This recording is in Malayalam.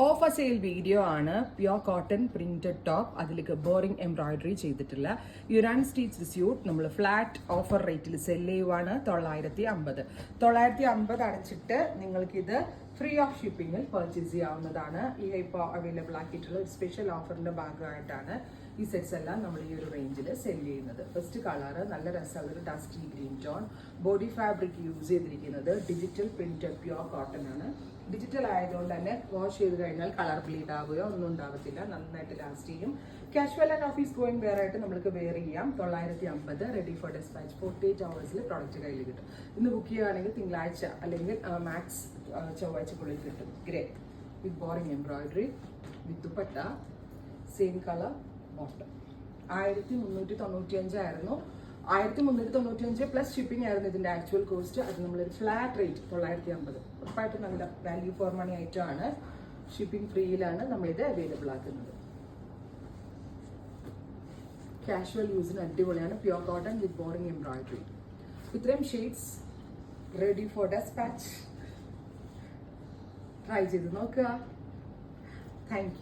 ഓഫർ സെയിൽ വീഡിയോ ആണ്. പ്യോർ കോട്ടൺ പ്രിന്റഡ് ടോപ്പ്, അതിലേക്ക് ബോറിംഗ് എംബ്രോയിഡറി ചെയ്തിട്ടുള്ള യുനാൻ സ്റ്റീച്ച് സ്യൂട്ട് നമ്മൾ ഫ്ലാറ്റ് ഓഫർ റേറ്റിൽ സെല് ചെയ്യുവാണ്. 950 അടച്ചിട്ട് നിങ്ങൾക്കിത് ഫ്രീ ഓഫ് ഷിപ്പിംഗിൽ പർച്ചേസ് ചെയ്യാവുന്നതാണ്. ഈ ഇപ്പോൾ അവൈലബിൾ ആക്കിയിട്ടുള്ള ഒരു സ്പെഷ്യൽ ഓഫറിന്റെ ഭാഗമായിട്ടാണ് ഈ സെറ്റ്സ് എല്ലാം നമ്മൾ ഈ ഒരു റേഞ്ചിൽ സെല് ചെയ്യുന്നത്. ഫസ്റ്റ് കളർ നല്ല രസമുള്ള ഒരു dusty green tone. Body fabric use ചെയ്തിരിക്കുന്നത് ഡിജിറ്റൽ പ്രിന്റഡ് പ്യോർ കോട്ടൺ ആണ്. ഡിജിറ്റൽ ആയതുകൊണ്ട് തന്നെ വാഷ് ചെയ്ത് കഴിഞ്ഞാൽ കളർ ബ്ലീഡ് ആവുകയോ ഒന്നും ഉണ്ടാവത്തില്ല, നന്നായിട്ട് ലാസ്റ്റ് ചെയ്യും. Casual and office going wear ആയിട്ട് നമുക്ക് വെയർ ചെയ്യാം. 950 ready for dispatch. 48 hours product കയ്യിൽ കിട്ടും. ഇന്ന് ബുക്ക് ചെയ്യുകയാണെങ്കിൽ തിങ്കളാഴ്ച അല്ലെങ്കിൽ മാക്സ് ചൊവ്വാഴ്ചക്കുള്ളിൽ കിട്ടും. ഗ്രേ വിത്ത് ബോറിംഗ് എംബ്രോയിഡറി വിത്ത് ദുപ്പട്ട, സെയിം കളർ ബോട്ടം. 1395 ആയിരുന്നു. 1395 പ്ലസ് ഷിപ്പിംഗ് ആയിരുന്നു ഇതിന്റെ ആക്ച്വൽ കോസ്റ്റ്. അത് നമ്മളൊരു ഫ്ലാറ്റ് റേറ്റ് 950. ഉറപ്പായിട്ടും നല്ല വാല്യൂ ഫോർ മണി ഐറ്റം ആണ്. ഷിപ്പിംഗ് ഫ്രീയിലാണ് നമ്മളിത് അവൈലബിൾ ആക്കുന്നത്. കാഷ്വൽ യൂസിന് അടിപൊളിയാണ്. Pure cotton with boring embroidery. ഇത്രയും shades ready for despatch. Try ചെയ്ത് നോക്കുക. Thank U.